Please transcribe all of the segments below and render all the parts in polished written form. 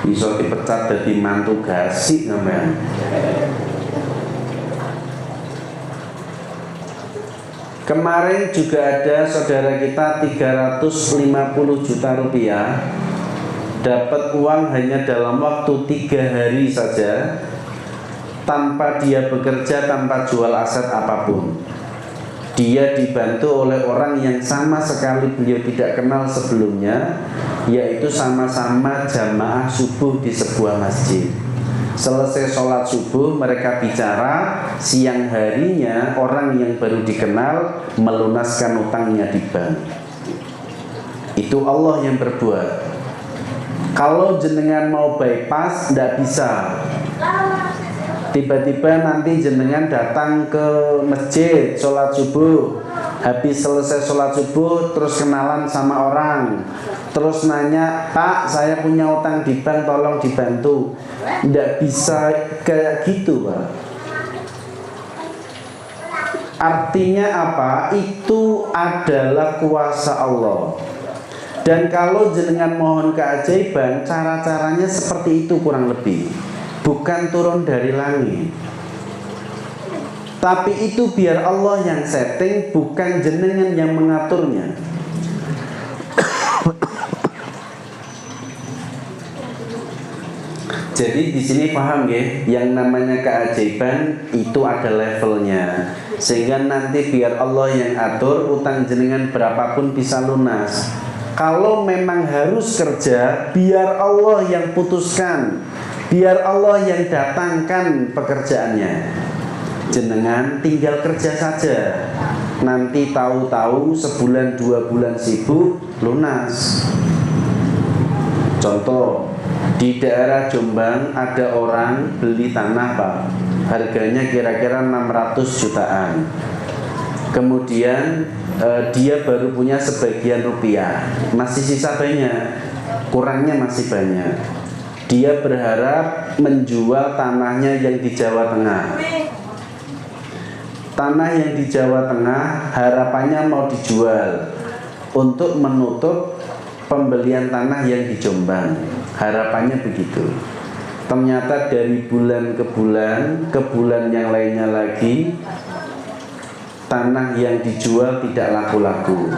Iso dipecat dadi mantu gasik sampean. Kemarin juga ada saudara kita 350 juta rupiah dapat uang hanya dalam waktu 3 hari saja, tanpa dia bekerja, tanpa jual aset apapun. Dia dibantu oleh orang yang sama sekali beliau tidak kenal sebelumnya, yaitu sama-sama jamaah subuh di sebuah masjid. Selesai sholat subuh mereka bicara, siang harinya orang yang baru dikenal melunaskan utangnya di bank. Itu Allah yang berbuat. Kalau jenengan mau bypass tidak bisa. Tiba-tiba nanti jenengan datang ke masjid sholat subuh, habis selesai sholat subuh terus kenalan sama orang, terus nanya, "Pak, saya punya utang di bank, tolong dibantu." Tidak bisa kayak gitu, Pak. Artinya apa? Itu adalah kuasa Allah. Dan kalau jenengan mohon keajaiban, cara-caranya seperti itu kurang lebih. Bukan turun dari langit. Tapi itu biar Allah yang setting, bukan jenengan yang mengaturnya. Jadi di sini paham ya, yang namanya keajaiban itu ada levelnya. Sehingga nanti biar Allah yang atur, utang jenengan berapapun bisa lunas. Kalau memang harus kerja, biar Allah yang putuskan, biar Allah yang datangkan pekerjaannya. Jenengan tinggal kerja saja. Nanti tahu-tahu sebulan 2 bulan sibuk lunas. Contoh, di daerah Jombang ada orang beli tanah, Pak. Harganya kira-kira 600 jutaan. Kemudian dia baru punya sebagian rupiah, masih sisa banyak, kurangnya masih banyak. Dia berharap menjual tanahnya yang di Jawa Tengah. Tanah yang di Jawa Tengah harapannya mau dijual untuk menutup pembelian tanah yang di Jombang. Harapannya begitu. Ternyata dari bulan ke bulan yang lainnya lagi, tanah yang dijual tidak laku-laku.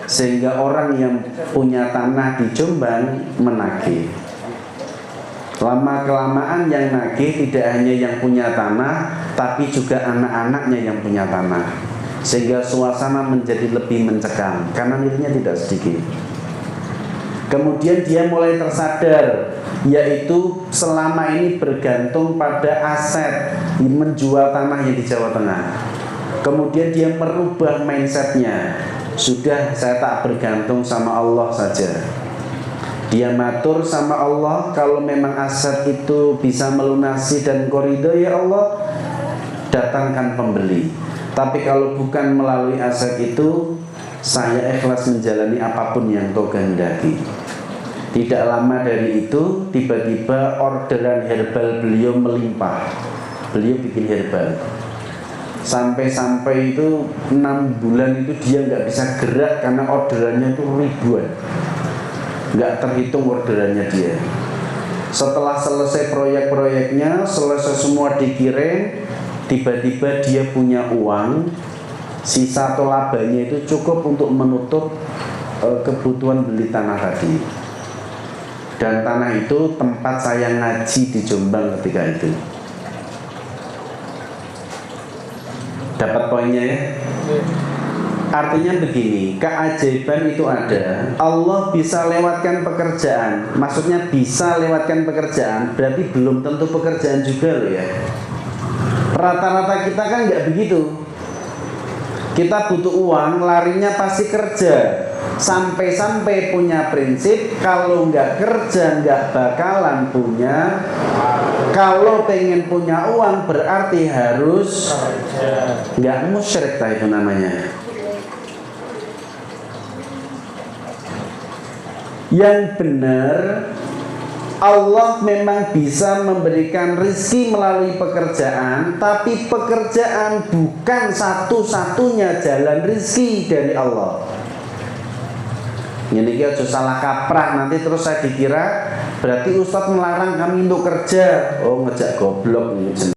Sehingga orang yang punya tanah di Jombang menagih. Lama-kelamaan yang nagih tidak hanya yang punya tanah, tapi juga anak-anaknya yang punya tanah. Sehingga suasana menjadi lebih mencekam, karena nilainya tidak sedikit. Kemudian dia mulai tersadar, yaitu selama ini bergantung pada aset menjual tanah yang di Jawa Tengah. Kemudian dia merubah mindsetnya. Sudah, saya tak bergantung sama Allah saja. Dia matur sama Allah, kalau memang aset itu bisa melunasi dan koridor, ya Allah, datangkan pembeli. Tapi kalau bukan melalui aset itu, saya ikhlas menjalani apapun yang kau kehendaki. Tidak lama dari itu, tiba-tiba orderan herbal beliau melimpah. Beliau bikin herbal. Sampai-sampai itu 6 bulan itu dia nggak bisa gerak karena orderannya itu ribuan. Nggak terhitung orderannya dia. Setelah selesai proyek-proyeknya, selesai semua dikirim, tiba-tiba dia punya uang, sisa atau labanya itu cukup untuk menutup kebutuhan beli tanah tadi. Dan tanah itu tempat saya ngaji di Jombang ketika itu. Dapat poinnya ya? Artinya begini, keajaiban itu ada. Allah bisa lewatkan pekerjaan. Maksudnya bisa lewatkan pekerjaan, berarti belum tentu pekerjaan juga loh ya. Rata-rata kita kan nggak begitu. Kita butuh uang, larinya pasti kerja. Sampai-sampai punya prinsip, kalau nggak kerja nggak bakalan punya. Kalau pengen punya uang berarti harus nggak musyrik, itu namanya. Yang benar, Allah memang bisa memberikan rezeki melalui pekerjaan, tapi pekerjaan bukan satu-satunya jalan rezeki dari Allah. Ini aja salah kaprah, nanti terus saya dikira Berarti Ustadz melarang kami untuk kerja. Oh, ngejak goblok ini.